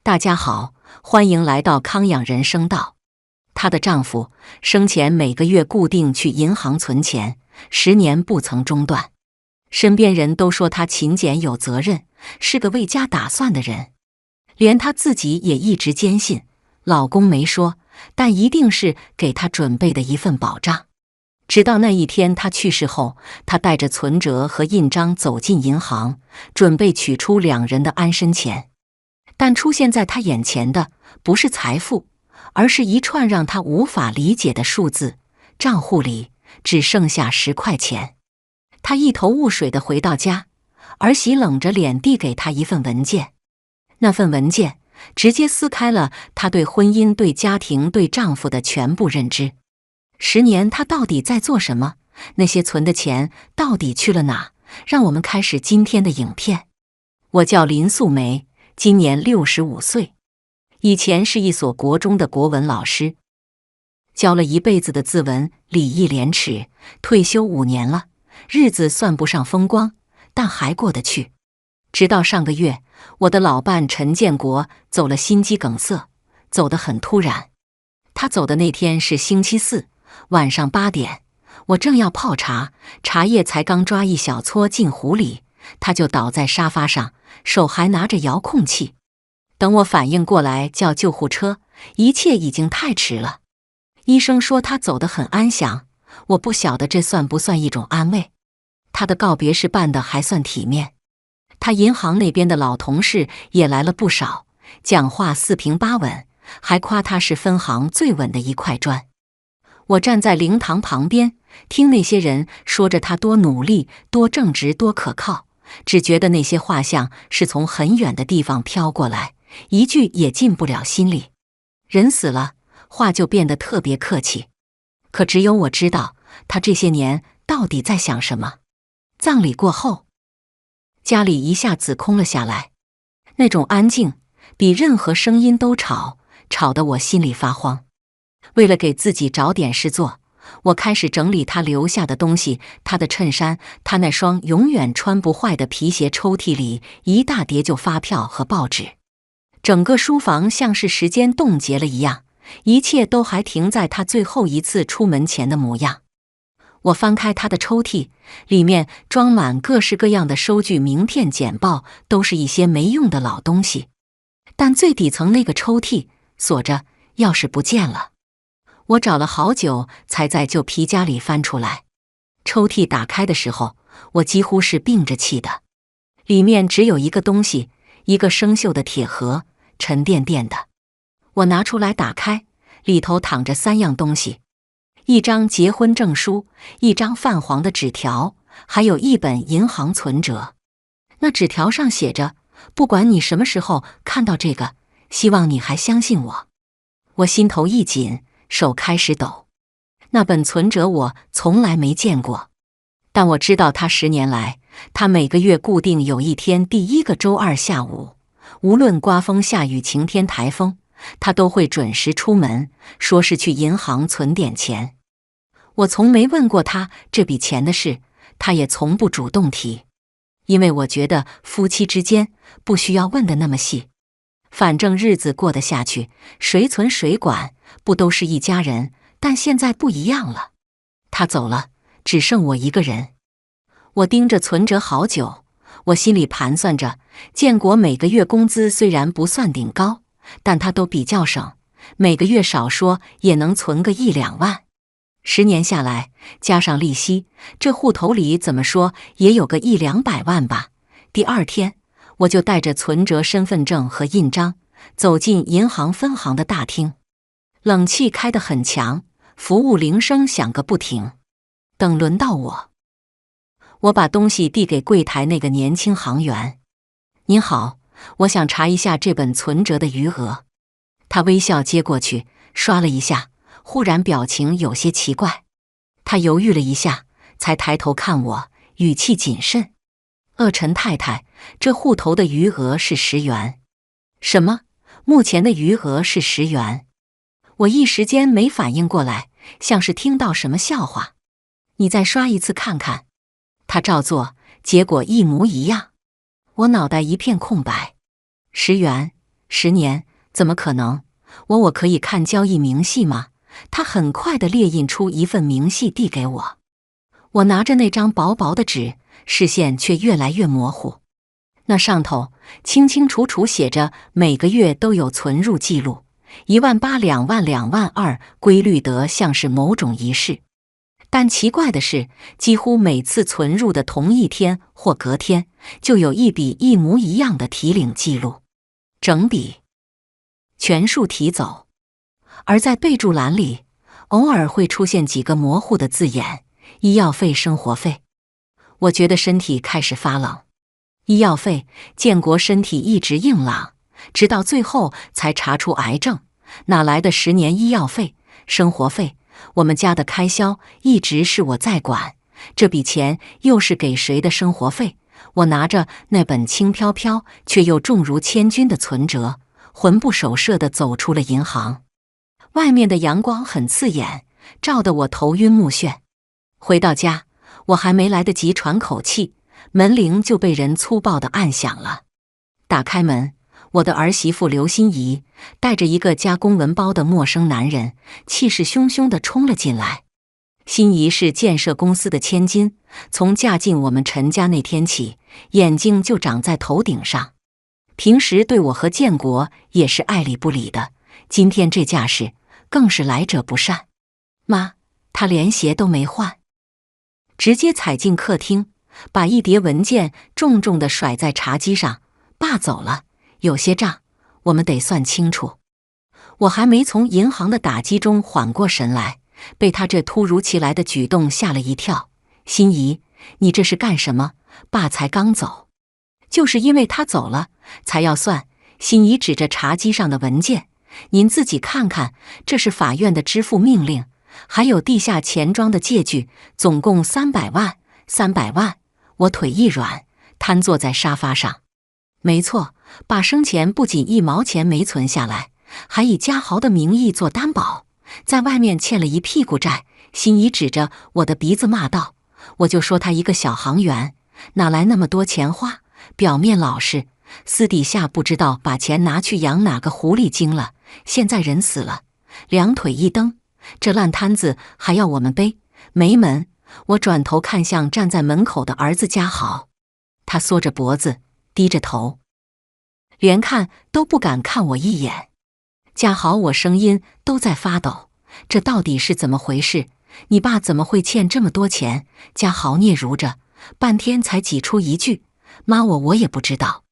大家好，欢迎来到康养人生道。她的丈夫生前每个月固定去银行存钱，10年不曾中断。身边人都说她勤俭有责任，是个为家打算的人。连她自己也一直坚信，老公没说，但一定是给她准备的一份保障。直到那一天她去世后，她带着存折和印章走进银行，准备取出2人的安身钱。但出现在她眼前的不是财富，而是一串让她无法理解的数字，账户里只剩下10块钱。她一头雾水地回到家，儿媳冷着脸递给她一份文件。那份文件直接撕开了她对婚姻、对家庭、对丈夫的全部认知。10年她到底在做什么？那些存的钱到底去了哪？让我们开始今天的影片。我叫林素梅，今年65岁，以前是一所国中的国文老师，教了一辈子的字文，礼义廉耻，退休5年了，日子算不上风光，但还过得去。直到上个月，我的老伴陈建国走了，心肌梗塞，走得很突然。他走的那天是星期四，晚上8点，我正要泡茶，茶叶才刚抓一小撮进壶里，他就倒在沙发上，手还拿着遥控器。等我反应过来叫救护车，一切已经太迟了。医生说他走得很安详，我不晓得这算不算一种安慰。他的告别式办得还算体面，他银行那边的老同事也来了不少，讲话4平8稳，还夸他是分行最稳的一块砖。我站在灵堂旁边，听那些人说着他多努力、多正直、多可靠，只觉得那些话像是从很远的地方飘过来，一句也进不了心里。人死了，话就变得特别客气。可只有我知道，他这些年到底在想什么。葬礼过后，家里一下子空了下来，那种安静比任何声音都吵，吵得我心里发慌。为了给自己找点事做，我开始整理他留下的东西，他的衬衫，他那双永远穿不坏的皮鞋，抽屉里一大叠旧发票和报纸。整个书房像是时间冻结了一样，一切都还停在他最后一次出门前的模样。我翻开他的抽屉，里面装满各式各样的收据、名片、简报，都是一些没用的老东西。但最底层那个抽屉锁着，钥匙不见了。我找了好久才在旧皮夹里翻出来。抽屉打开的时候，我几乎是屏着气的。里面只有一个东西，一个生锈的铁盒，沉甸甸的。我拿出来打开，里头躺着3样东西：一张结婚证书，一张泛黄的纸条，还有一本银行存折。那纸条上写着：不管你什么时候看到这个，希望你还相信我。我心头一紧，手开始抖。那本存折我从来没见过，但我知道他10年来，他每个月固定有一天第1个周二下午，无论刮风下雨、晴天台风，他都会准时出门，说是去银行存点钱。我从没问过他这笔钱的事，他也从不主动提，因为我觉得夫妻之间不需要问得那么细。反正日子过得下去，谁存谁管，不都是一家人？但现在不一样了，他走了，只剩我一个人。我盯着存折好久，我心里盘算着，建国每个月工资虽然不算顶高，但他都比较省，每个月少说也能存个1、2万。10年下来，加上利息，这户头里怎么说也有个100、200万吧。第2天，我就带着存折、身份证和印章，走进银行分行的大厅。冷气开得很强，服务铃声响个不停。等轮到我把东西递给柜台那个年轻行员。您好，我想查一下这本存折的余额。他微笑接过去，刷了一下，忽然表情有些奇怪。他犹豫了一下，才抬头看我，语气谨慎。陈太太，这户头的余额是10元。什么？目前的余额是10元？我一时间没反应过来，像是听到什么笑话。你再刷一次看看。他照做，结果一模一样。我脑袋一片空白。10元10年，怎么可能？我可以看交易明细吗？他很快地列印出一份明细递给我。我拿着那张薄薄的纸，视线却越来越模糊。那上头清清楚楚写着每个月都有存入记录，18000、2万、2万2，规律得像是某种仪式。但奇怪的是，几乎每次存入的同一天或隔天，就有一笔一模一样的提领记录，整笔全数提走。而在备注栏里，偶尔会出现几个模糊的字眼：医药费、生活费。我觉得身体开始发冷。医药费，建国身体一直硬朗，直到最后才查出癌症，哪来的10年医药费？生活费，我们家的开销一直是我在管，这笔钱又是给谁的生活费？我拿着那本轻飘飘却又重如千钧的存折，魂不守舍地走出了银行。外面的阳光很刺眼，照得我头晕目眩。回到家，我还没来得及喘口气，门铃就被人粗暴地按响了。打开门，我的儿媳妇刘心怡带着一个加公文包的陌生男人，气势汹汹地冲了进来。心怡是建设公司的千金，从嫁进我们陈家那天起，眼睛就长在头顶上，平时对我和建国也是爱理不理的，今天这架势更是来者不善。妈，她连鞋都没换，直接踩进客厅，把一叠文件重重地甩在茶几上。爸走了，有些账我们得算清楚。我还没从银行的打击中缓过神来，被他这突如其来的举动吓了一跳。心怡，你这是干什么？爸才刚走。就是因为他走了，才要算。心怡指着茶几上的文件，您自己看看，这是法院的支付命令，还有地下钱庄的借据，总共300万。300万！我腿一软，瘫坐在沙发上。没错，爸生前不仅1毛钱没存下来，还以家豪的名义做担保，在外面欠了一屁股债。心怡指着我的鼻子骂道：“我就说他一个小行员，哪来那么多钱花？表面老实，私底下不知道把钱拿去养哪个狐狸精了。现在人死了，两腿一蹬，这烂摊子还要我们背？没门！”我转头看向站在门口的儿子家豪，他缩着脖子，低着头，连看都不敢看我一眼。家豪，我声音都在发抖，这到底是怎么回事？你爸怎么会欠这么多钱？家豪嗫嚅着，半天才挤出一句：“妈，我也不知道。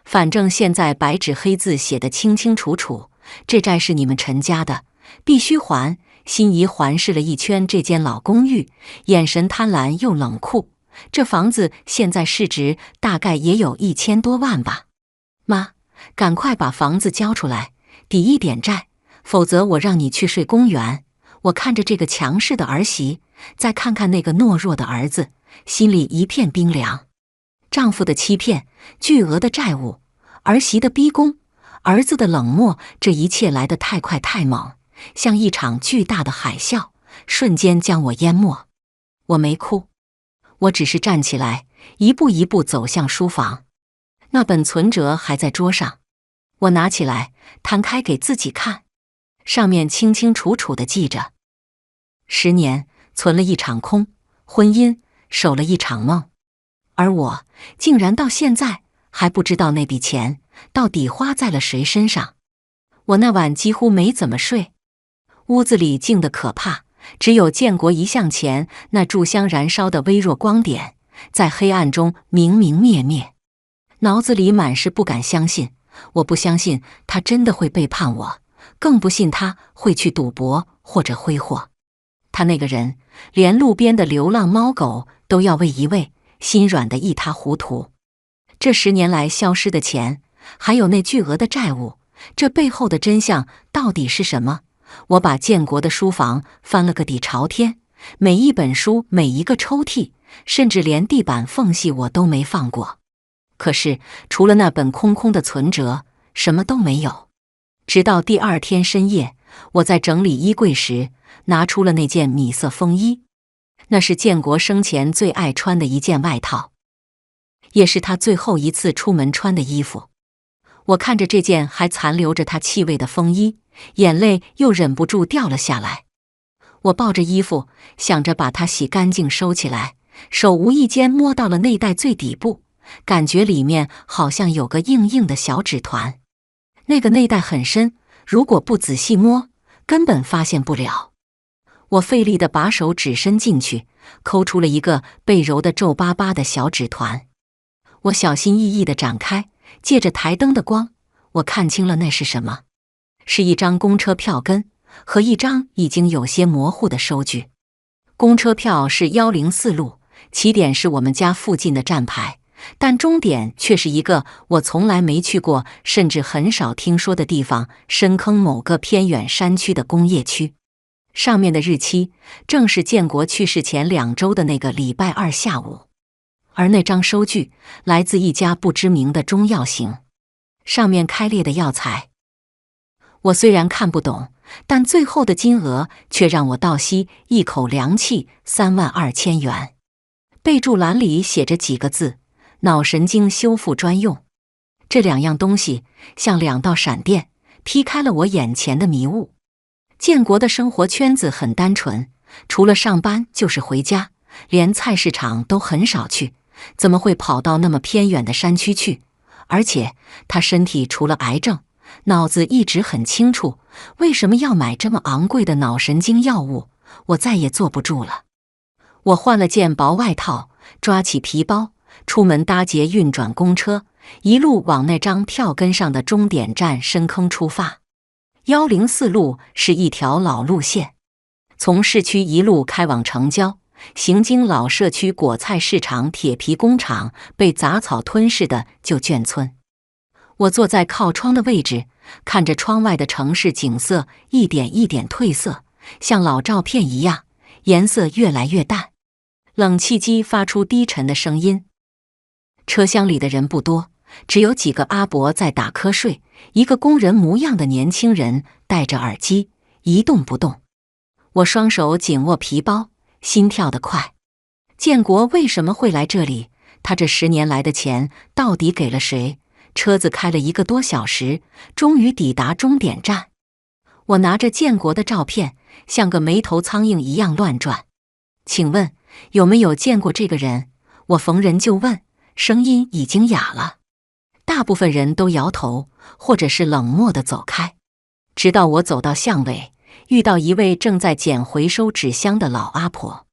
反正现在白纸黑字写得清清楚楚，这债是你们陈家的，必须还。”心怡环视了一圈这间老公寓，眼神贪婪又冷酷。这房子现在市值大概也有1000多万吧？妈，赶快把房子交出来，抵一点债，否则我让你去睡公园。我看着这个强势的儿媳，再看看那个懦弱的儿子，心里一片冰凉。丈夫的欺骗，巨额的债务，儿媳的逼宫，儿子的冷漠，这一切来得太快太猛，像一场巨大的海啸，瞬间将我淹没。我没哭，我只是站起来，一步一步走向书房。那本存折还在桌上，我拿起来，摊开给自己看，上面清清楚楚地记着：10年存了一场空，婚姻守了一场梦。而我竟然到现在还不知道那笔钱到底花在了谁身上。我那晚几乎没怎么睡，屋子里静得可怕，只有建国一向前那炷香燃烧的微弱光点，在黑暗中明明灭灭。脑子里满是不敢相信，我不相信他真的会背叛我，更不信他会去赌博或者挥霍。他那个人，连路边的流浪猫狗都要喂一喂，心软得一塌糊涂。这10年来消失的钱，还有那巨额的债务，这背后的真相到底是什么？我把建国的书房翻了个底朝天，每一本书，每一个抽屉，甚至连地板缝隙我都没放过。可是除了那本空空的存折，什么都没有。直到第2天深夜，我在整理衣柜时，拿出了那件米色风衣，那是建国生前最爱穿的一件外套，也是他最后一次出门穿的衣服。我看着这件还残留着他气味的风衣，眼泪又忍不住掉了下来。我抱着衣服，想着把它洗干净收起来，手无意间摸到了内袋最底部，感觉里面好像有个硬硬的小纸团。那个内袋很深，如果不仔细摸，根本发现不了。我费力地把手指伸进去，抠出了一个被揉得皱巴巴的小纸团。我小心翼翼地展开，借着台灯的光，我看清了那是什么，是一张公车票根和一张已经有些模糊的收据。公车票是104路，起点是我们家附近的站牌，但终点却是一个我从来没去过，甚至很少听说的地方——深坑某个偏远山区的工业区。上面的日期正是建国去世前2周的那个礼拜二下午。而那张收据来自一家不知名的中药行，上面开列的药材，我虽然看不懂，但最后的金额却让我倒吸一口凉气，32000元。备注栏里写着几个字：脑神经修复专用。这2样东西像2道闪电，劈开了我眼前的迷雾。建国的生活圈子很单纯，除了上班就是回家，连菜市场都很少去，怎么会跑到那么偏远的山区去？而且他身体除了癌症，脑子一直很清楚，为什么要买这么昂贵的脑神经药物？我再也坐不住了。我换了件薄外套，抓起皮包，出门搭捷运转公车，一路往那张票根上的终点站深坑出发。104路是一条老路线，从市区一路开往城郊，行经老社区果菜市场、铁皮工厂、被杂草吞噬的旧眷村。我坐在靠窗的位置，看着窗外的城市景色一点一点褪色，像老照片一样，颜色越来越淡。冷气机发出低沉的声音。车厢里的人不多，只有几个阿伯在打瞌睡，一个工人模样的年轻人戴着耳机，一动不动。我双手紧握皮包，心跳得快。建国为什么会来这里？他这10年来的钱到底给了谁？车子开了1个多小时，终于抵达终点站。我拿着建国的照片，像个没头苍蝇一样乱转。请问有没有见过这个人？我逢人就问，声音已经哑了。大部分人都摇头，或者是冷漠地走开。直到我走到巷尾，遇到一位正在捡回收纸箱的老阿婆。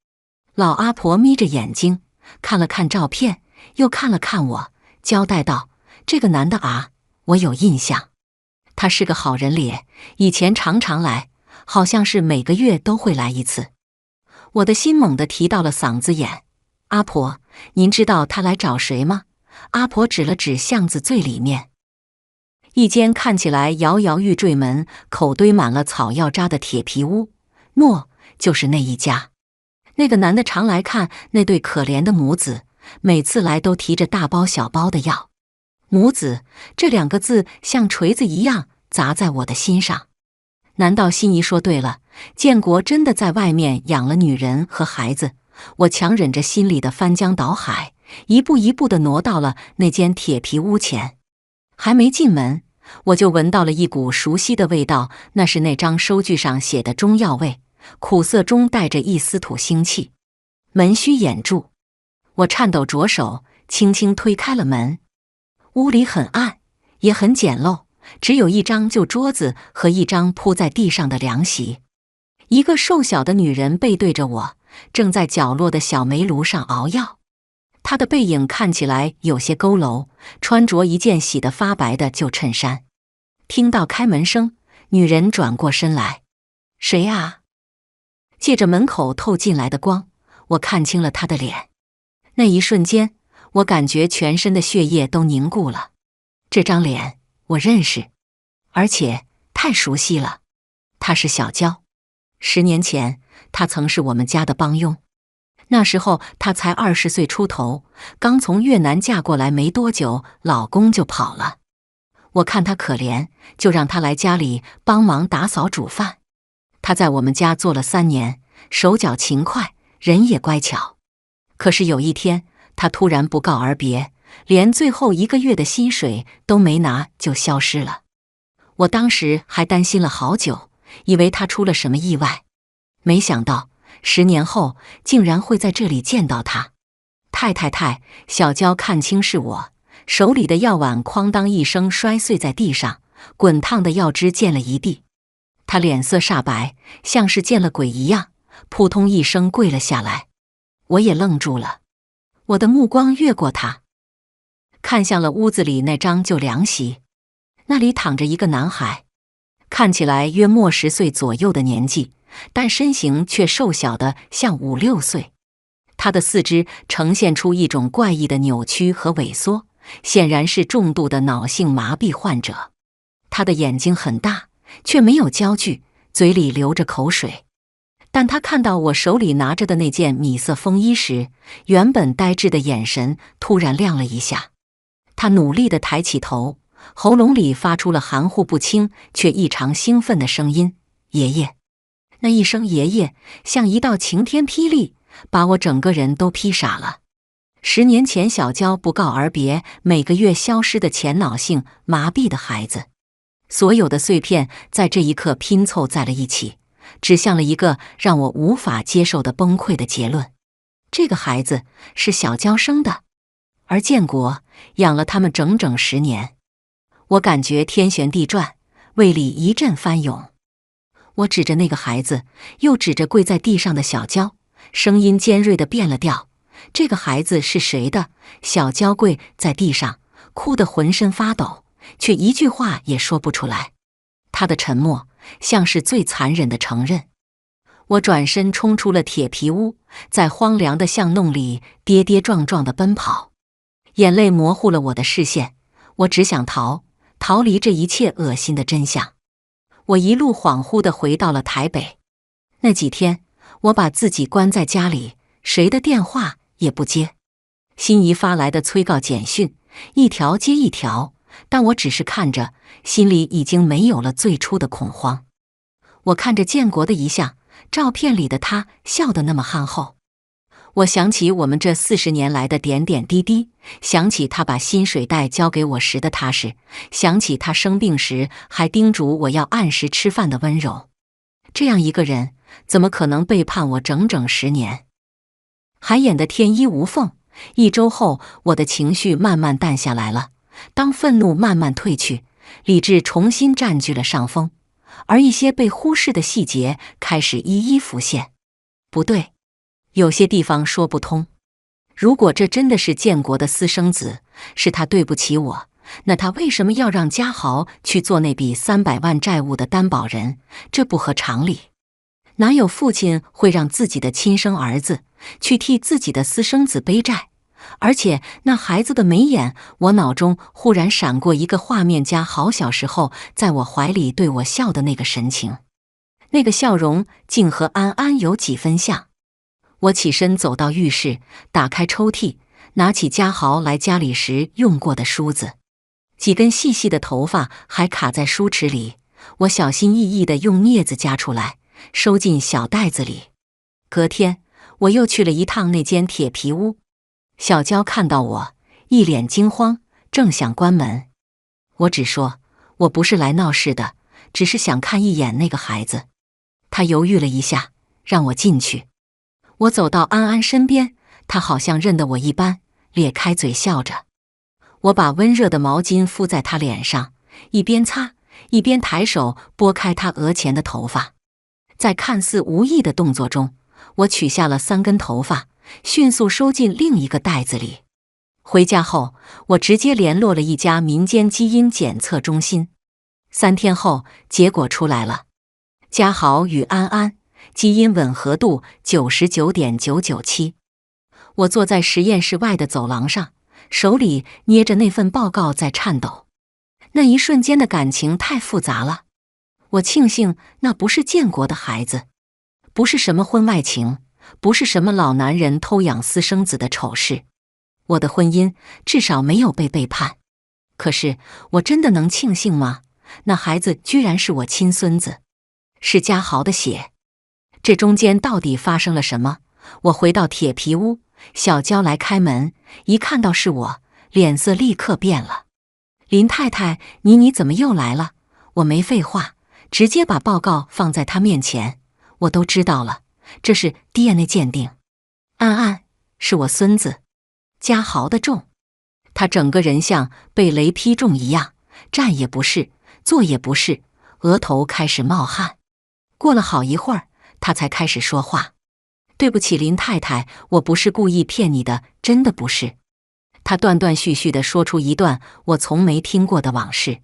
老阿婆眯着眼睛，看了看照片，又看了看我，交代道：“这个男的啊，我有印象。他是个好人脸，以前常常来，好像是每个月都会来一次。”我的心猛地提到了嗓子眼。阿婆，您知道他来找谁吗？阿婆指了指巷子最里面，一间看起来摇摇欲坠门口堆满了草药渣的铁皮屋。喏，就是那一家。那个男的常来看那对可怜的母子，每次来都提着大包小包的药。母子这2个字像锤子一样砸在我的心上。难道心仪说对了？建国真的在外面养了女人和孩子？我强忍着心里的翻江倒海，一步一步地挪到了那间铁皮屋前。还没进门，我就闻到了一股熟悉的味道，那是那张收据上写的中药味，苦涩中带着一丝土腥气。门须掩住，我颤抖着手，轻轻推开了门。屋里很暗，也很简陋，只有一张旧桌子和一张铺在地上的凉席。一个瘦小的女人背对着我，正在角落的小煤炉上熬药。她的背影看起来有些佝偻，穿着一件洗得发白的旧衬衫。听到开门声，女人转过身来：“谁啊？”借着门口透进来的光，我看清了她的脸。那一瞬间，我感觉全身的血液都凝固了。这张脸我认识，而且太熟悉了。她是小娇。10年前，她曾是我们家的帮佣。那时候她才20岁出头，刚从越南嫁过来没多久，老公就跑了。我看她可怜，就让她来家里帮忙打扫煮饭。她在我们家做了3年，手脚勤快，人也乖巧。可是有一天，她突然不告而别，连最后1个月的薪水都没拿就消失了。我当时还担心了好久，以为他出了什么意外，没想到10年后竟然会在这里见到他。太，小娇看清是我，手里的药碗哐当一声摔碎在地上，滚烫的药汁溅了一地。他脸色煞白，像是见了鬼一样，扑通一声跪了下来。我也愣住了，我的目光越过他，看向了屋子里那张旧凉席，那里躺着一个男孩，看起来约莫10岁左右的年纪，但身形却瘦小的像5、6岁。他的四肢呈现出一种怪异的扭曲和萎缩，显然是重度的脑性麻痹患者。他的眼睛很大，却没有焦距，嘴里流着口水。但他看到我手里拿着的那件米色风衣时，原本呆滞的眼神突然亮了一下。他努力地抬起头，喉咙里发出了含糊不清却异常兴奋的声音：“爷爷。”那一声爷爷像一道晴天霹雳，把我整个人都劈傻了。10年前小娇不告而别，每个月消失的前脑性麻痹的孩子，所有的碎片在这一刻拼凑在了一起，指向了一个让我无法接受的崩溃的结论：这个孩子是小娇生的，而建国养了他们整整10年。我感觉天旋地转，胃里一阵翻涌。我指着那个孩子，又指着跪在地上的小娇，声音尖锐地变了调：这个孩子是谁的？小娇跪在地上，哭得浑身发抖，却一句话也说不出来。她的沉默像是最残忍的承认。我转身冲出了铁皮屋，在荒凉的巷弄里跌跌撞撞地奔跑，眼泪模糊了我的视线。我只想逃离这一切恶心的真相。我一路恍惚地回到了台北。那几天，我把自己关在家里，谁的电话也不接。心仪发来的催告简讯，一条接一条，但我只是看着，心里已经没有了最初的恐慌。我看着建国的遗像，照片里的他笑得那么憨厚。我想起我们这40年来的点点滴滴，想起他把薪水袋交给我时的踏实，想起他生病时还叮嘱我要按时吃饭的温柔。这样一个人，怎么可能背叛我整整10年？还演得天衣无缝。1周后，我的情绪慢慢淡下来了。当愤怒慢慢退去，理智重新占据了上风，而一些被忽视的细节开始一一浮现。不对，有些地方说不通。如果这真的是建国的私生子，是他对不起我，那他为什么要让家豪去做那笔300万债务的担保人？这不合常理。哪有父亲会让自己的亲生儿子去替自己的私生子背债？而且那孩子的眉眼，我脑中忽然闪过一个画面：家豪小时候在我怀里对我笑的那个神情，那个笑容竟和安安有几分像。我起身走到浴室，打开抽屉，拿起家豪来家里时用过的梳子，几根细细的头发还卡在梳齿里，我小心翼翼地用镊子夹出来，收进小袋子里。隔天，我又去了一趟那间铁皮屋。小娇看到我，一脸惊慌，正想关门。我只说，我不是来闹事的，只是想看一眼那个孩子。她犹豫了一下，让我进去。我走到安安身边，她好像认得我一般，咧开嘴笑着。我把温热的毛巾敷在她脸上，一边擦，一边抬手拨开她额前的头发。在看似无意的动作中，我取下了3根头发，迅速收进另一个袋子里。回家后，我直接联络了一家民间基因检测中心。3天后，结果出来了，家豪与安安基因吻合度99.997%。我坐在实验室外的走廊上，手里捏着那份报告在颤抖。那一瞬间的感情太复杂了。我庆幸那不是建国的孩子，不是什么婚外情，不是什么老男人偷养私生子的丑事。我的婚姻至少没有被背叛。可是我真的能庆幸吗？那孩子居然是我亲孙子，是家豪的血。这中间到底发生了什么？我回到铁皮屋，小娇来开门，一看到是我，脸色立刻变了。林太太，你怎么又来了？我没废话，直接把报告放在他面前。我都知道了，这是 DNA 鉴定。安安，是我孙子。嘉豪的重，他整个人像被雷劈中一样，站也不是，坐也不是，额头开始冒汗。过了好一会儿，他才开始说话。对不起，林太太，我不是故意骗你的，真的不是。他断断续续地说出一段我从没听过的往事。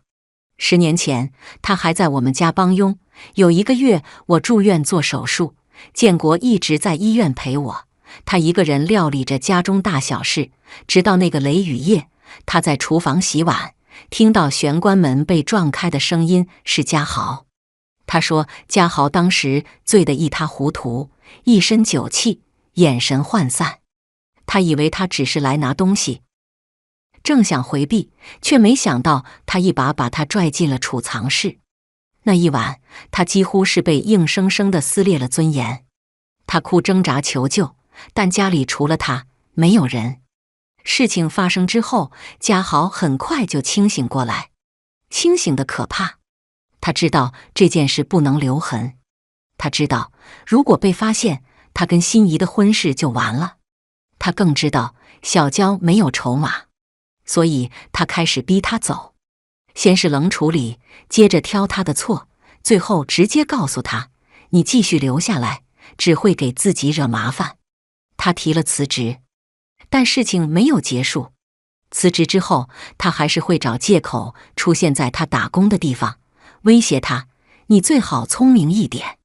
10年前，他还在我们家帮佣，有1个月我住院做手术，建国一直在医院陪我，他一个人料理着家中大小事，直到那个雷雨夜，他在厨房洗碗，听到玄关门被撞开的声音是嘉豪。他说嘉豪当时醉得一塌糊涂，一身酒气，眼神涣散。他以为他只是来拿东西，正想回避，却没想到他一把他拽进了储藏室。那一晚，他几乎是被硬生生地撕裂了尊严。他哭挣扎求救，但家里除了他，没有人。事情发生之后，嘉豪很快就清醒过来，清醒得可怕。他知道这件事不能留痕，他知道如果被发现，他跟心仪的婚事就完了。他更知道小娇没有筹码，所以他开始逼他走。先是冷处理，接着挑他的错，最后直接告诉他，你继续留下来，只会给自己惹麻烦。他提了辞职，但事情没有结束。辞职之后，他还是会找借口出现在他打工的地方，威胁他，你最好聪明一点，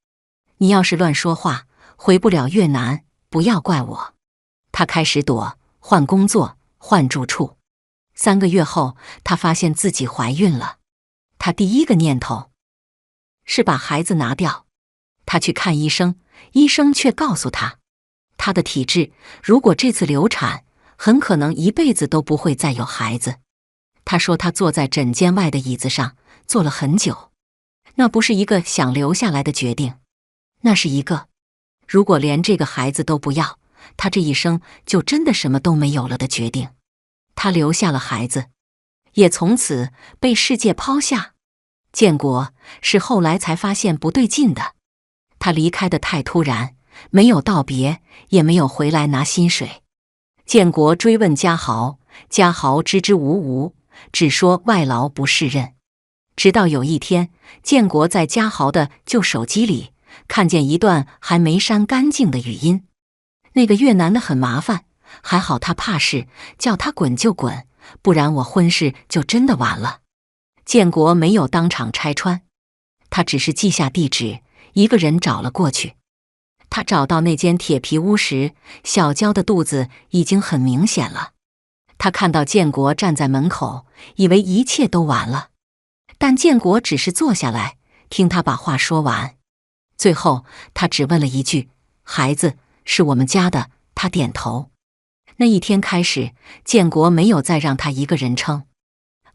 你要是乱说话，回不了越南，不要怪我。他开始躲，换工作，换住处。3个月后，他发现自己怀孕了。他第一个念头是把孩子拿掉。他去看医生，医生却告诉他，他的体质如果这次流产，很可能一辈子都不会再有孩子。他说他坐在诊间外的椅子上坐了很久，那不是一个想留下来的决定，那是一个如果连这个孩子都不要，他这一生就真的什么都没有了的决定。他留下了孩子，也从此被世界抛下。建国是后来才发现不对劲的，他离开得太突然，没有道别，也没有回来拿薪水。建国追问嘉豪，嘉豪支支吾吾，只说外劳不适任。直到有一天，建国在嘉豪的旧手机里看见一段还没删干净的语音。那个越南的很麻烦，还好他怕事，叫他滚就滚，不然我婚事就真的完了。建国没有当场拆穿，他只是记下地址，一个人找了过去。他找到那间铁皮屋时，小娇的肚子已经很明显了。他看到建国站在门口，以为一切都完了，但建国只是坐下来，听他把话说完。最后他只问了一句，孩子是我们家的，他点头。那一天开始，建国没有再让他一个人撑。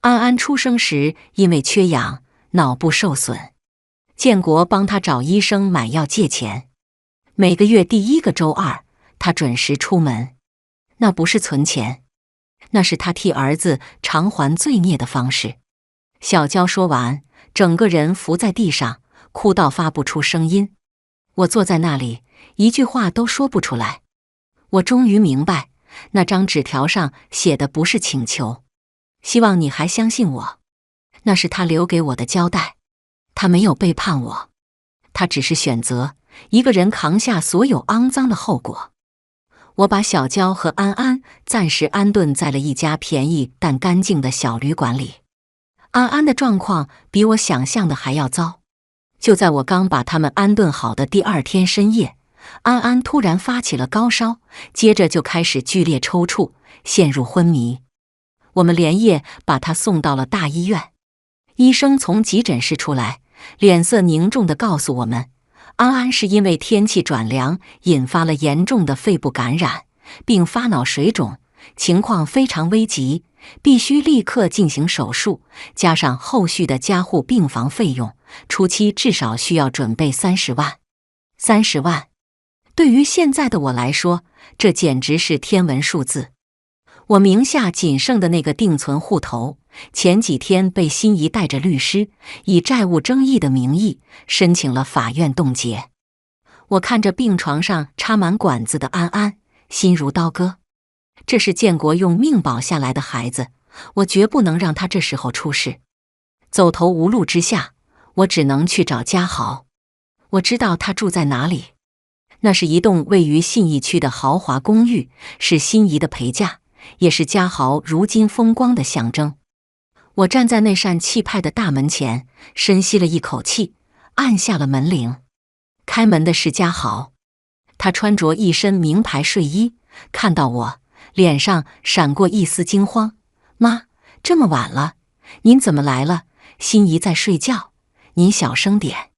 安安出生时因为缺氧，脑部受损，建国帮他找医生买药借钱。每个月第1个周二，他准时出门。那不是存钱，那是他替儿子偿还罪孽的方式。小娇说完，整个人伏在地上，哭到发不出声音。我坐在那里，一句话都说不出来。我终于明白，那张纸条上写的不是请求，希望你还相信我，那是他留给我的交代。他没有背叛我，他只是选择一个人扛下所有肮脏的后果。我把小娇和安安暂时安顿在了一家便宜但干净的小旅馆里。安安的状况比我想象的还要糟。就在我刚把他们安顿好的第2天深夜，安安突然发起了高烧，接着就开始剧烈抽搐，陷入昏迷。我们连夜把她送到了大医院。医生从急诊室出来，脸色凝重地告诉我们，安安是因为天气转凉引发了严重的肺部感染，并发脑水肿，情况非常危急，必须立刻进行手术，加上后续的加护病房费用，初期至少需要准备30万。30万，对于现在的我来说，这简直是天文数字。我名下仅剩的那个定存户头，前几天被心仪带着律师以债务争议的名义申请了法院冻结。我看着病床上插满管子的安安，心如刀割。这是建国用命保下来的孩子，我绝不能让他这时候出事。走投无路之下，我只能去找家豪。我知道他住在哪里，那是一栋位于信义区的豪华公寓，是心仪的陪嫁，也是家豪如今风光的象征。我站在那扇气派的大门前，深吸了一口气，按下了门铃。开门的是家豪，他穿着一身名牌睡衣，看到我，脸上闪过一丝惊慌。妈，这么晚了，您怎么来了？心仪在睡觉，您小声点。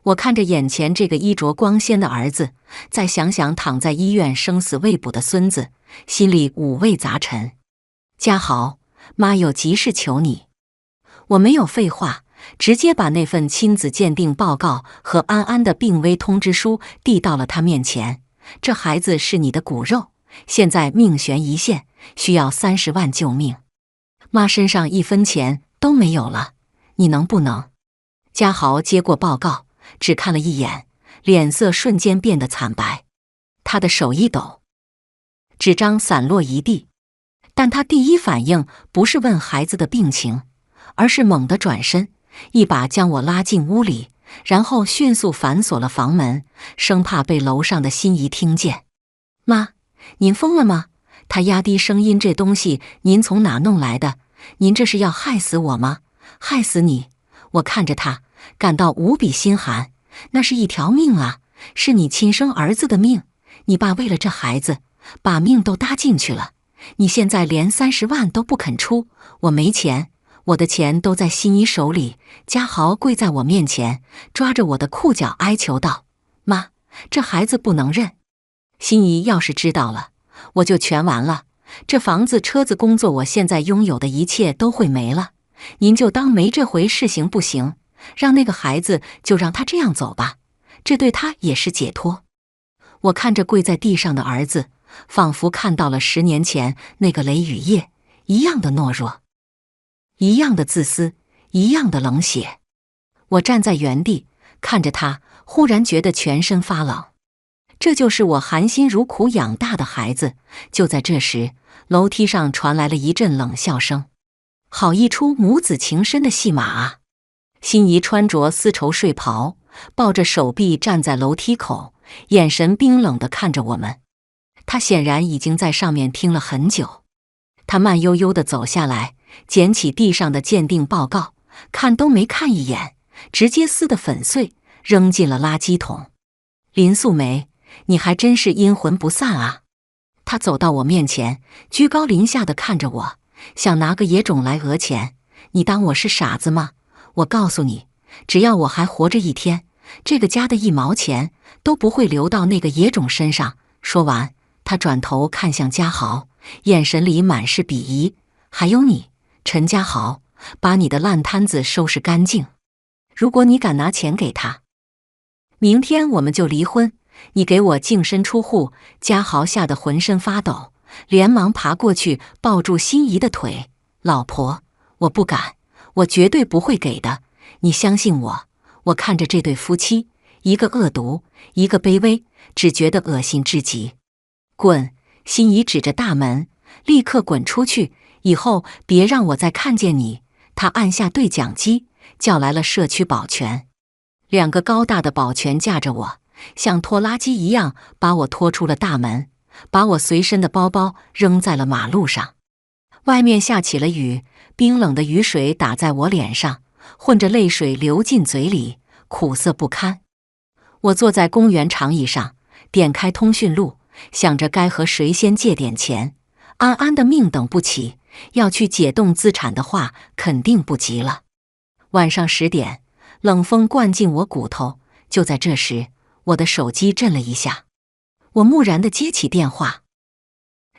我看着眼前这个衣着光鲜的儿子，再想想躺在医院生死未卜的孙子，心里五味杂陈。家豪，妈有急事求你。我没有废话，直接把那份亲子鉴定报告和安安的病危通知书递到了他面前。这孩子是你的骨肉，现在命悬一线，需要30万救命。妈身上1分钱都没有了，你能不能？家豪接过报告，只看了一眼，脸色瞬间变得惨白。他的手一抖，纸张散落一地。但他第一反应不是问孩子的病情，而是猛地转身，一把将我拉进屋里，然后迅速反锁了房门，生怕被楼上的心仪听见。妈，您疯了吗？他压低声音，这东西您从哪弄来的？您这是要害死我吗？害死你！我看着他，感到无比心寒。那是一条命啊，是你亲生儿子的命。你爸为了这孩子，把命都搭进去了。你现在连30万都不肯出，我没钱，我的钱都在心仪手里。家豪跪在我面前，抓着我的裤脚哀求道：妈，这孩子不能认。心仪要是知道了，我就全完了。这房子、车子、工作，我现在拥有的一切都会没了。您就当没这回事行不行？让那个孩子就让他这样走吧，这对他也是解脱。我看着跪在地上的儿子，仿佛看到了10年前那个雷雨夜，一样的懦弱，一样的自私，一样的冷血。我站在原地看着他，忽然觉得全身发冷。这就是我含辛茹苦养大的孩子。就在这时，楼梯上传来了一阵冷笑声。好一出母子情深的戏码啊！心仪穿着丝绸睡袍，抱着手臂站在楼梯口，眼神冰冷地看着我们。他显然已经在上面听了很久。他慢悠悠地走下来，捡起地上的鉴定报告，看都没看一眼，直接撕得粉碎，扔进了垃圾桶。林素梅，你还真是阴魂不散啊！他走到我面前，居高临下地看着我，想拿个野种来讹钱。你当我是傻子吗？我告诉你，只要我还活着一天，这个家的1毛钱都不会流到那个野种身上。说完，他转头看向家豪，眼神里满是鄙夷。还有你，陈家豪，把你的烂摊子收拾干净。如果你敢拿钱给他，明天我们就离婚。你给我净身出户！家豪吓得浑身发抖，连忙爬过去抱住心仪的腿。老婆，我不敢，我绝对不会给的，你相信我。我看着这对夫妻，一个恶毒，一个卑微，只觉得恶心至极。滚！心仪指着大门，立刻滚出去，以后别让我再看见你。他按下对讲机，叫来了社区保全。2个高大的保全架着我，像拖拉机一样把我拖出了大门，把我随身的包包扔在了马路上。外面下起了雨，冰冷的雨水打在我脸上，混着泪水流进嘴里，苦涩不堪。我坐在公园长椅上，点开通讯录，想着该和谁先借点钱。安安的命等不起，要去解冻资产的话，肯定不急了。晚上10点，冷风灌进我骨头。就在这时，我的手机震了一下，我木然地接起电话。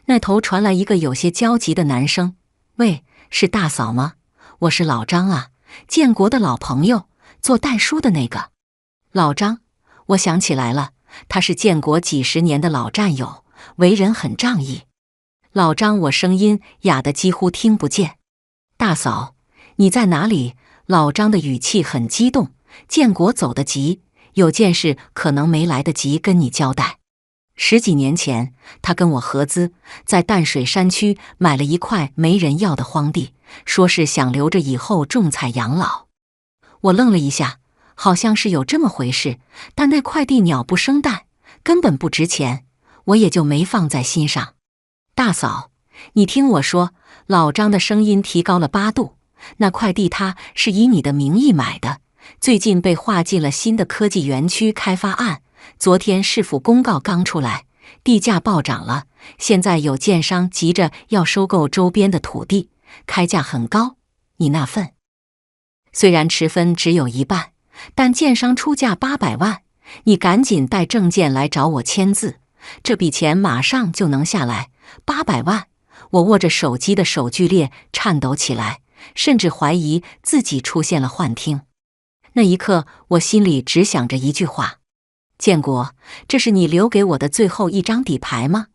那头传来一个有些焦急的男声：喂，是大嫂吗？我是老张啊，建国的老朋友，做代书的那个。老张，我想起来了，他是建国几10年的老战友，为人很仗义。老张，我声音哑得几乎听不见。大嫂，你在哪里？老张的语气很激动。建国走得急，有件事可能没来得及跟你交代。10几年前，他跟我合资，在淡水山区买了一块没人要的荒地，说是想留着以后种菜养老。我愣了一下，好像是有这么回事，但那块地鸟不生蛋，根本不值钱，我也就没放在心上。大嫂，你听我说，老张的声音提高了8度，那块地他是以你的名义买的，最近被划进了新的科技园区开发案，昨天市府公告刚出来，地价暴涨了，现在有建商急着要收购周边的土地，开价很高，你那份虽然持分只有一半，但建商出价800万，你赶紧带证件来找我签字，这笔钱马上就能下来。800万，我握着手机的手剧烈颤抖起来，甚至怀疑自己出现了幻听。那一刻，我心里只想着一句话：建国，这是你留给我的最后一张底牌吗？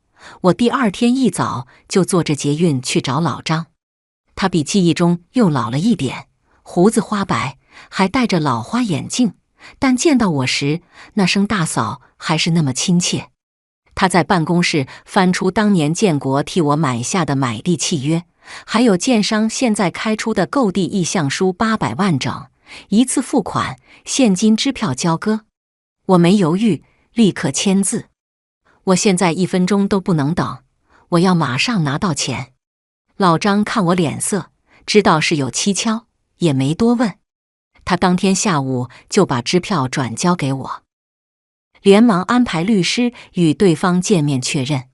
我第2天一早就坐着捷运去找老张，他比记忆中又老了一点，胡子花白，还戴着老花眼镜，但见到我时，那声大嫂还是那么亲切。他在办公室翻出当年建国替我买下的买地契约，还有建商现在开出的购地意向书800万整，一次付款，现金支票交割。我没犹豫，立刻签字。我现在1分钟都不能等，我要马上拿到钱。老张看我脸色，知道是有蹊跷，也没多问。他当天下午就把支票转交给我，连忙安排律师与对方见面确认。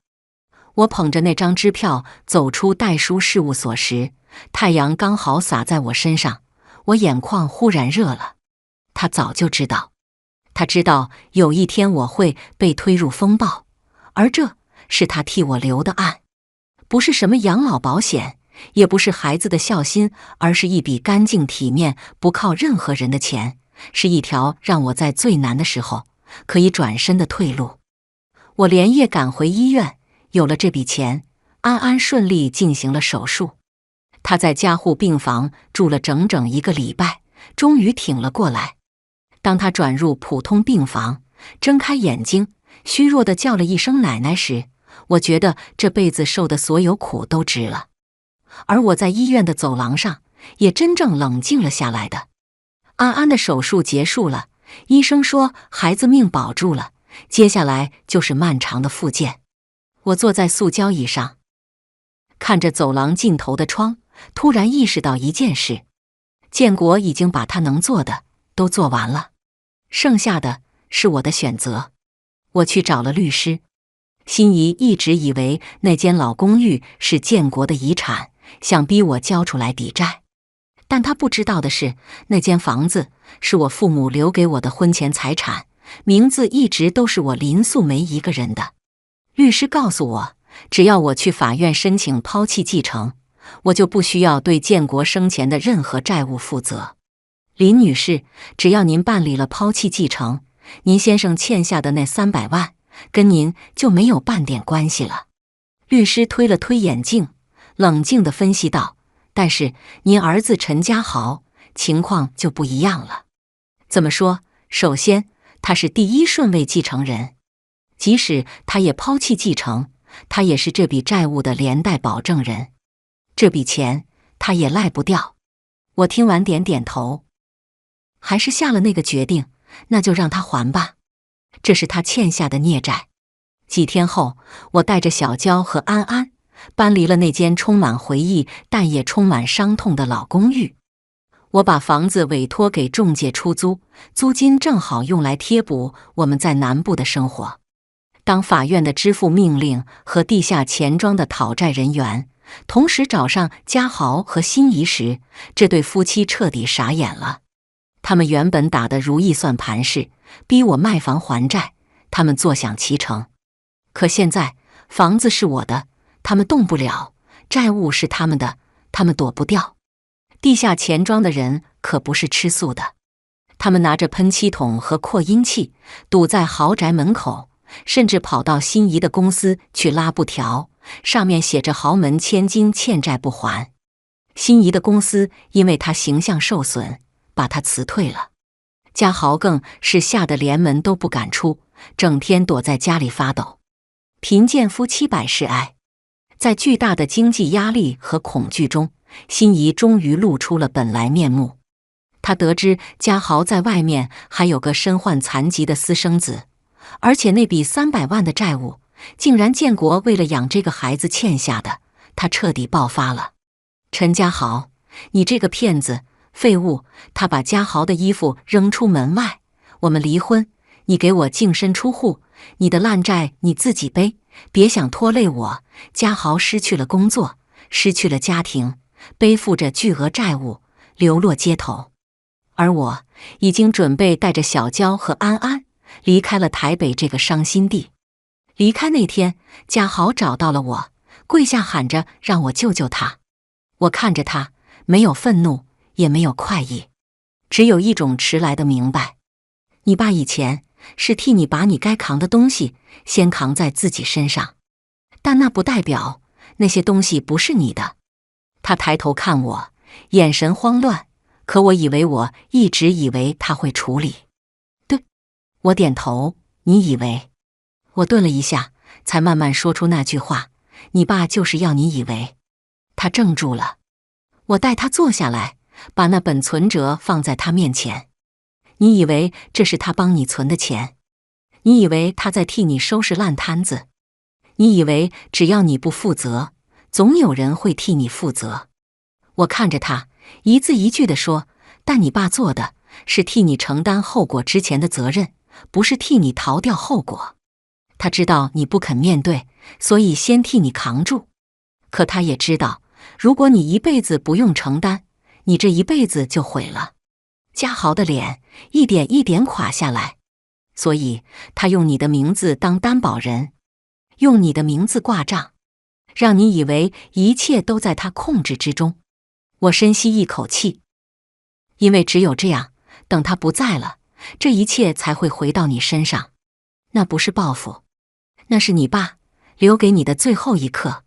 我捧着那张支票走出代书事务所时，太阳刚好洒在我身上，我眼眶忽然热了。他早就知道，他知道有一天我会被推入风暴，而这是他替我留的案，不是什么养老保险，也不是孩子的孝心，而是一笔干净体面、不靠任何人的钱，是一条让我在最难的时候可以转身的退路。我连夜赶回医院，有了这笔钱，安安顺利进行了手术。她在加护病房住了整整1个礼拜，终于挺了过来。当她转入普通病房，睁开眼睛，虚弱地叫了一声奶奶时，我觉得这辈子受的所有苦都值了。而我在医院的走廊上，也真正冷静了下来的。安安的手术结束了，医生说孩子命保住了，接下来就是漫长的复健。我坐在塑胶椅上，看着走廊尽头的窗，突然意识到一件事：建国已经把他能做的都做完了，剩下的是我的选择。我去找了律师。心怡一直以为那间老公寓是建国的遗产，想逼我交出来抵债。但他不知道的是，那间房子是我父母留给我的婚前财产，名字一直都是我林素梅一个人的。律师告诉我，只要我去法院申请抛弃继承，我就不需要对建国生前的任何债务负责。林女士，只要您办理了抛弃继承，您先生欠下的那300万跟您就没有半点关系了。律师推了推眼镜，冷静地分析道：但是您儿子陈家豪情况就不一样了。怎么说？首先，他是第1顺位继承人，即使他也抛弃继承，他也是这笔债务的连带保证人，这笔钱他也赖不掉。我听完点点头，还是下了那个决定，那就让他还吧，这是他欠下的孽债。几天后，我带着小娇和安安搬离了那间充满回忆但也充满伤痛的老公寓。我把房子委托给中介出租，租金正好用来贴补我们在南部的生活。当法院的支付命令和地下钱庄的讨债人员同时找上家豪和心怡时，这对夫妻彻底傻眼了。他们原本打的如意算盘是逼我卖房还债，他们坐享其成。可现在房子是我的，他们动不了；债务是他们的，他们躲不掉。地下钱庄的人可不是吃素的，他们拿着喷漆桶和扩音器堵在豪宅门口，甚至跑到心仪的公司去拉布条，上面写着豪门千金欠债不还。心仪的公司因为他形象受损，把他辞退了。家豪更是吓得连门都不敢出，整天躲在家里发抖。贫贱夫妻百事哀，在巨大的经济压力和恐惧中，心仪终于露出了本来面目。他得知家豪在外面还有个身患残疾的私生子，而且那笔300万的债务，竟然建国为了养这个孩子欠下的。他彻底爆发了。陈家豪，你这个骗子，废物！他把家豪的衣服扔出门外。我们离婚，你给我净身出户，你的烂债你自己背，别想拖累我。家豪失去了工作，失去了家庭，背负着巨额债务，流落街头。而我已经准备带着小娇和安安离开了台北这个伤心地。离开那天，家豪找到了我，跪下喊着让我救救他。我看着他，没有愤怒，也没有快意，只有一种迟来的明白。你爸以前是替你把你该扛的东西先扛在自己身上，但那不代表那些东西不是你的。他抬头看我，眼神慌乱，可我一直以为他会处理。对，我点头，你以为？我顿了一下，才慢慢说出那句话，你爸就是要你以为。他怔住了，我带他坐下来，把那本存折放在他面前。你以为这是他帮你存的钱？你以为他在替你收拾烂摊子？你以为只要你不负责，总有人会替你负责？我看着他，一字一句地说，但你爸做的是替你承担后果之前的责任，不是替你逃掉后果。他知道你不肯面对，所以先替你扛住。可他也知道，如果你一辈子不用承担，你这一辈子就毁了。家豪的脸一点一点垮下来，所以他用你的名字当担保人，用你的名字挂账，让你以为一切都在他控制之中。我深吸一口气，因为只有这样，等他不在了，这一切才会回到你身上。那不是报复，那是你爸留给你的最后一刻。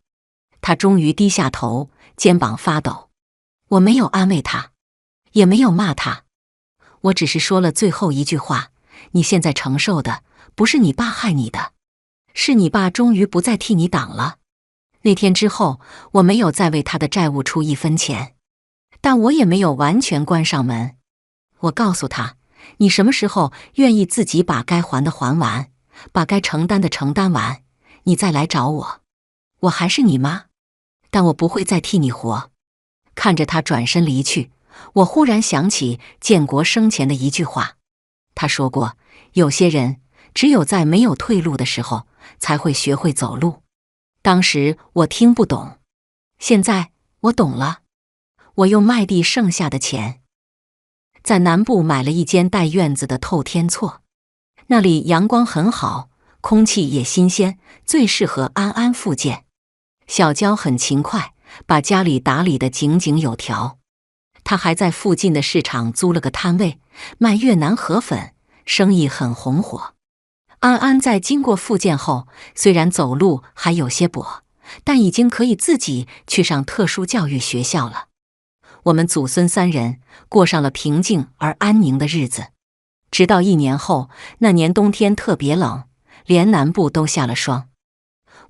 他终于低下头，肩膀发抖。我没有安慰他，也没有骂他，我只是说了最后一句话，你现在承受的不是你爸害你的，是你爸终于不再替你挡了。那天之后，我没有再为他的债务出1分钱，但我也没有完全关上门。我告诉他，你什么时候愿意自己把该还的还完，把该承担的承担完，你再来找我。我还是你妈，但我不会再替你活。看着他转身离去，我忽然想起建国生前的一句话，他说过，有些人只有在没有退路的时候才会学会走路。当时我听不懂，现在我懂了。我用卖地剩下的钱，在南部买了一间带院子的透天厝，那里阳光很好，空气也新鲜，最适合安安复健。小娇很勤快，把家里打理得井井有条。她还在附近的市场租了个摊位，卖越南河粉，生意很红火。安安在经过复健后，虽然走路还有些跛，但已经可以自己去上特殊教育学校了。我们祖孙3人过上了平静而安宁的日子。直到1年后，那年冬天特别冷，连南部都下了霜。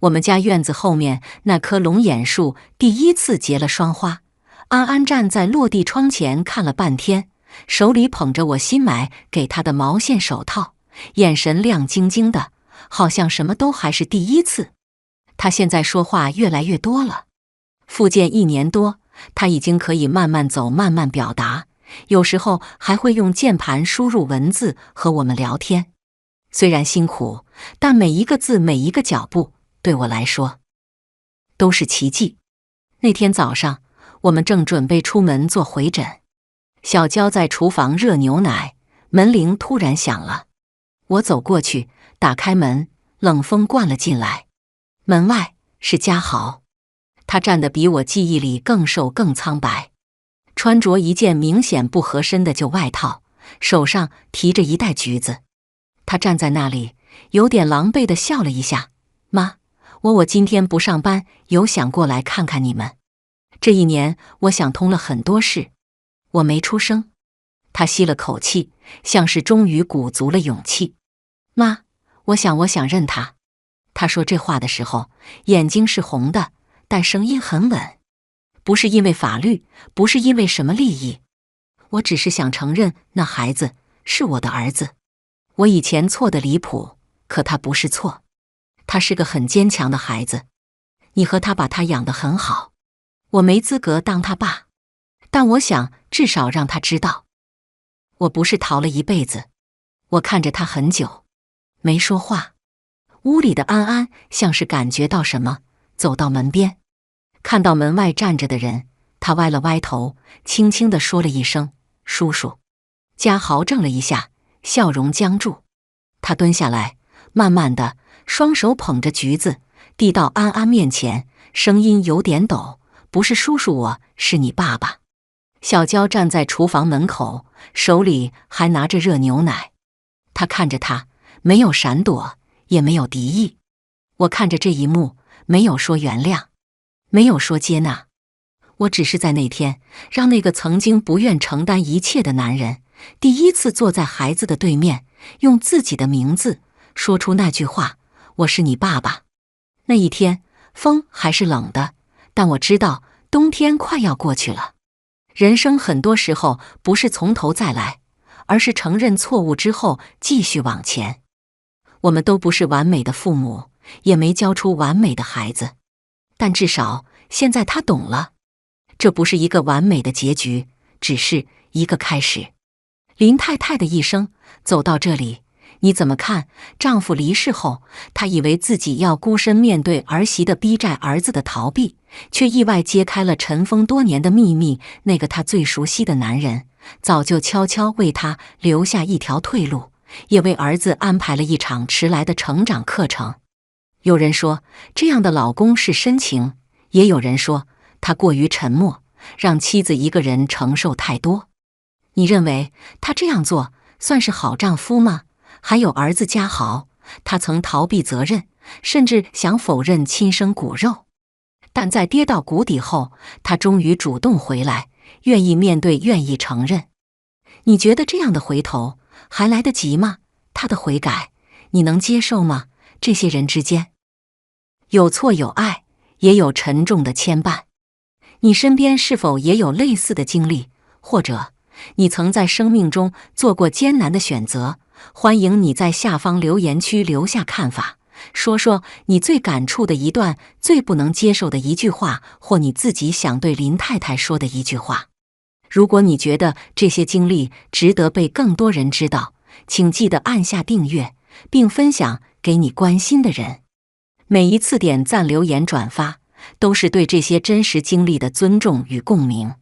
我们家院子后面那棵龙眼树第一次结了霜花，安安站在落地窗前看了半天，手里捧着我新买给她的毛线手套，眼神亮晶晶的，好像什么都还是第一次。她现在说话越来越多了，复健1年多，她已经可以慢慢走，慢慢表达，有时候还会用键盘输入文字和我们聊天。虽然辛苦，但每一个字，每一个脚步，对我来说都是奇迹。那天早上，我们正准备出门做回诊，小娇在厨房热牛奶，门铃突然响了。我走过去，打开门，冷风灌了进来。门外是家豪，他站得比我记忆里更瘦更苍白，穿着一件明显不合身的旧外套，手上提着一袋橘子。他站在那里，有点狼狈地笑了一下。妈，我今天不上班，有想过来看看你们。这一年，我想通了很多事。我没出声。他吸了口气，像是终于鼓足了勇气。妈，我想认他。他说这话的时候，眼睛是红的，但声音很稳。不是因为法律，不是因为什么利益，我只是想承认那孩子是我的儿子。我以前错得离谱，可他不是错。他是个很坚强的孩子，你和他把他养得很好。我没资格当他爸，但我想至少让他知道，我不是逃了一辈子。我看着他很久，没说话。屋里的安安像是感觉到什么，走到门边，看到门外站着的人，他歪了歪头，轻轻地说了一声“叔叔”。嘉豪怔了一下，笑容僵住。他蹲下来，慢慢的，双手捧着橘子，递到安安面前，声音有点抖：“不是叔叔，我是你爸爸。”小娇站在厨房门口，手里还拿着热牛奶。他看着他，没有闪躲，也没有敌意。我看着这一幕，没有说原谅，没有说接纳。我只是在那天，让那个曾经不愿承担一切的男人，第一次坐在孩子的对面，用自己的名字说出那句话：“我是你爸爸。”那一天，风还是冷的，但我知道冬天快要过去了。人生很多时候不是从头再来，而是承认错误之后继续往前。我们都不是完美的父母，也没教出完美的孩子，但至少现在他懂了，这不是一个完美的结局，只是一个开始。林太太的一生走到这里，你怎么看？丈夫离世后，她以为自己要孤身面对儿媳的逼债、儿子的逃避，却意外揭开了尘封多年的秘密。那个她最熟悉的男人，早就悄悄为她留下一条退路，也为儿子安排了一场迟来的成长课程。有人说，这样的老公是深情，也有人说他过于沉默，让妻子一个人承受太多。你认为他这样做算是好丈夫吗？还有儿子嘉豪，他曾逃避责任，甚至想否认亲生骨肉，但在跌到谷底后，他终于主动回来，愿意面对，愿意承认。你觉得这样的回头还来得及吗？他的悔改，你能接受吗？这些人之间，有错有爱，也有沉重的牵绊。你身边是否也有类似的经历？或者你曾在生命中做过艰难的选择？欢迎你在下方留言区留下看法，说说你最感触的一段，最不能接受的一句话，或你自己想对林太太说的一句话。如果你觉得这些经历值得被更多人知道，请记得按下订阅，并分享给你关心的人。每一次点赞、留言、转发，都是对这些真实经历的尊重与共鸣。